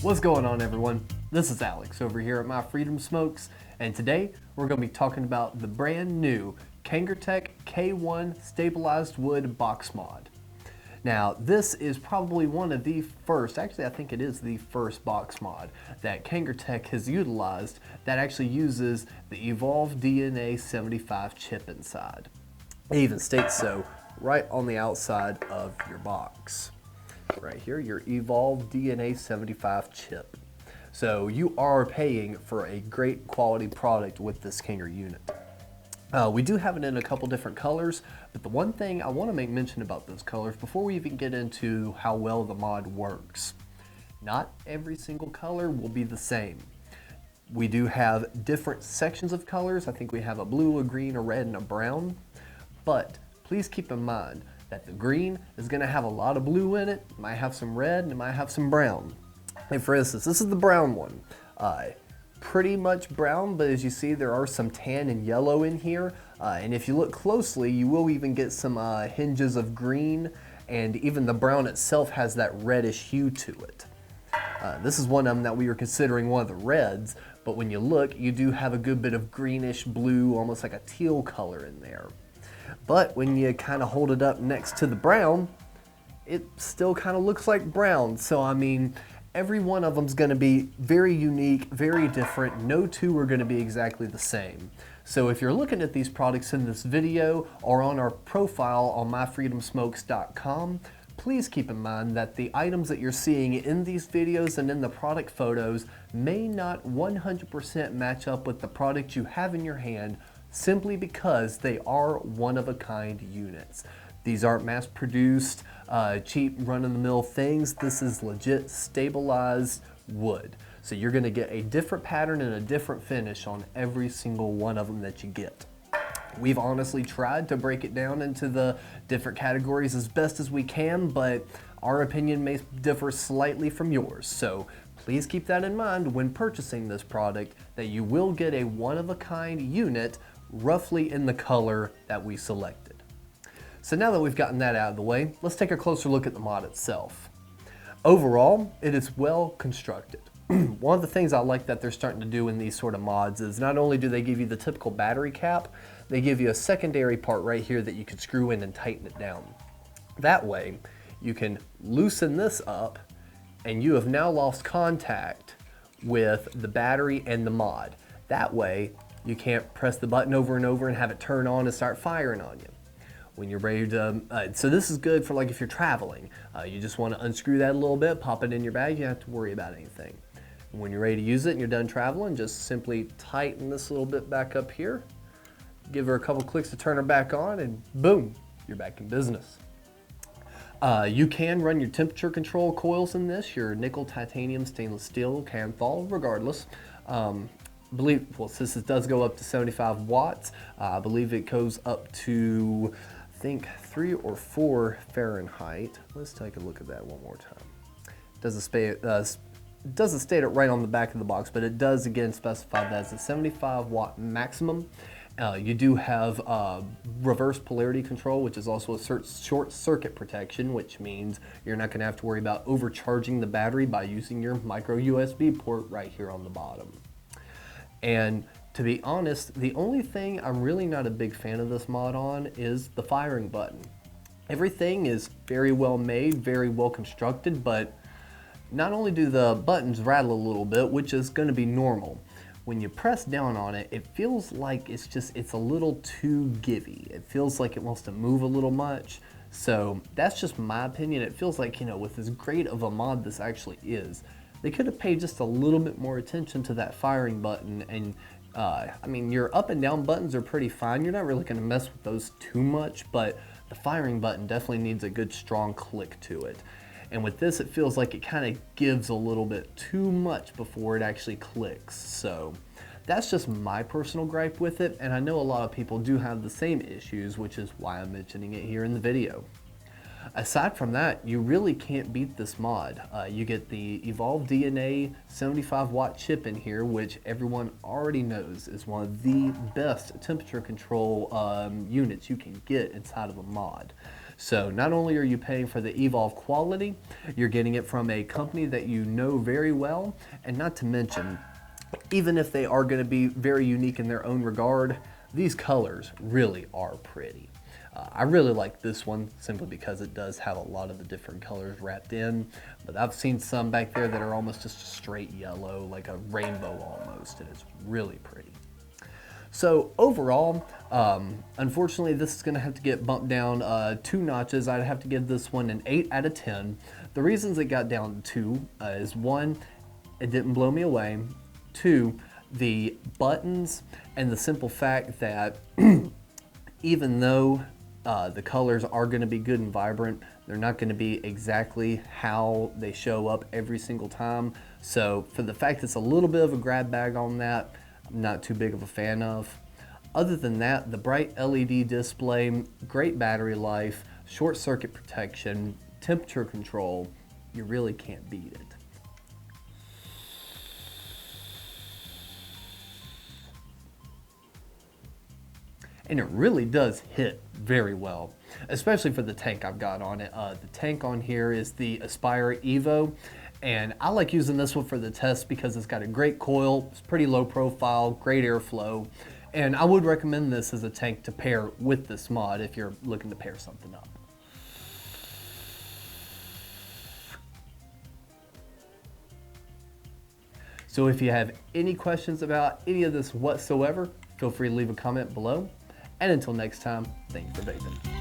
What's going on, everyone? This is Alex over here at My Freedom Smokes, and today we're going to be talking about the brand new KangerTech K1 stabilized wood box mod. Now, this is probably one of the first, actually I think it is the first box mod that KangerTech has utilized that actually uses the Evolve DNA75 chip inside. It even states so right on the outside of your box. Right here, your Evolve DNA75 chip. So you are paying for a great quality product with this Kanger unit. We do have it in a couple different colors, but the one thing I want to make mention about those colors before we even get into how well the mod works, not every single color will be the same. We do have different sections of colors. I think we have a blue, a green, a red, and a brown, but please keep in mind that the green is going to have a lot of blue in it, might have some red, and it might have some brown. And for instance, this is the brown one. Pretty much brown, but as you see, there are some tan and yellow in here. And if you look closely, you will even get some hinges of green, and even the brown itself has that reddish hue to it. This is one of them that we were considering one of the reds, but when you look, you do have a good bit of greenish blue, almost like a teal color in there. But when you kind of hold it up next to the brown, it still kind of looks like brown. So I mean, every one of them is going to be very unique, very different. No two are going to be exactly the same. So if you're looking at these products in this video or on our profile on myfreedomsmokes.com, please keep in mind that the items that you're seeing in these videos and in the product photos may not 100% match up with the product you have in your hand, simply because they are one-of-a-kind units. These aren't mass-produced, cheap run-of-the-mill things. This is legit stabilized wood. So you're gonna get a different pattern and a different finish on every single one of them that you get. We've honestly tried to break it down into the different categories as best as we can, but our opinion may differ slightly from yours. So please keep that in mind when purchasing this product, that you will get a one-of-a-kind unit roughly in the color that we selected. So now that we've gotten that out of the way, let's take a closer look at the mod itself. Overall, it is well constructed. One of the things I like that they're starting to do in these sort of mods is not only do they give you the typical battery cap, they give you a secondary part right here that you can screw in and tighten it down. That way, you can loosen this up and you have now lost contact with the battery and the mod. That way, you can't press the button over and over and have it turn on and start firing on you. When you're ready to, so this is good for like if you're traveling. You just want to unscrew that a little bit, pop it in your bag, you don't have to worry about anything. When you're ready to use it and you're done traveling, just simply tighten this little bit back up here, give her a couple clicks to turn her back on, and boom, you're back in business. You can run your temperature control coils in this. Your nickel, titanium, stainless steel can fall regardless. Since it does go up to 75 watts, I believe it goes up to, I think, 3 or 4 Fahrenheit. Let's take a look at that one more time. It doesn't state it right on the back of the box, but it does again specify that it's a 75 watt maximum. You do have reverse polarity control, which is also a short circuit protection, which means you're not going to have to worry about overcharging the battery by using your micro USB port right here on the bottom. And to be honest, the only thing I'm really not a big fan of this mod on is the firing button. Everything is very well made, very well constructed, but not only do the buttons rattle a little bit, which is going to be normal, when you press down on it, it feels like it's a little too givey. It feels like it wants to move a little much. So that's just my opinion. It feels like, you know, with as great of a mod this actually is, they could have paid just a little bit more attention to that firing button. And I mean, your up and down buttons are pretty fine. You're not really going to mess with those too much, but the firing button definitely needs a good strong click to it. And with this, it feels like it kind of gives a little bit too much before it actually clicks. So that's just my personal gripe with it. And I know a lot of people do have the same issues, which is why I'm mentioning it here in the video. Aside from that, you really can't beat this mod. You get the Evolve DNA 75 watt chip in here, which everyone already knows is one of the best temperature control units you can get inside of a mod. So not only are you paying for the Evolve quality, you're getting it from a company that you know very well, and not to mention, even if they are going to be very unique in their own regard, these colors really are pretty. I really like this one simply because it does have a lot of the different colors wrapped in, but I've seen some back there that are almost just a straight yellow, like a rainbow almost, and it's really pretty. So overall, unfortunately, this is going to have to get bumped down 2 notches. I'd have to give this one an 8 out of 10. The reasons it got down to 2 is 1, it didn't blow me away. 2, the buttons and the simple fact that even though the colors are going to be good and vibrant, they're not going to be exactly how they show up every single time. So for the fact it's a little bit of a grab bag on that, I'm not too big of a fan of. Other than that, the bright LED display, great battery life, short circuit protection, temperature control, you really can't beat it. And it really does hit very well, especially for the tank I've got on it. The tank on here is the Aspire Evo, and I like using this one for the test because it's got a great coil, it's pretty low profile, great airflow, and I would recommend this as a tank to pair with this mod if you're looking to pair something up. So if you have any questions about any of this whatsoever, feel free to leave a comment below. And until next time, thank you for vaping.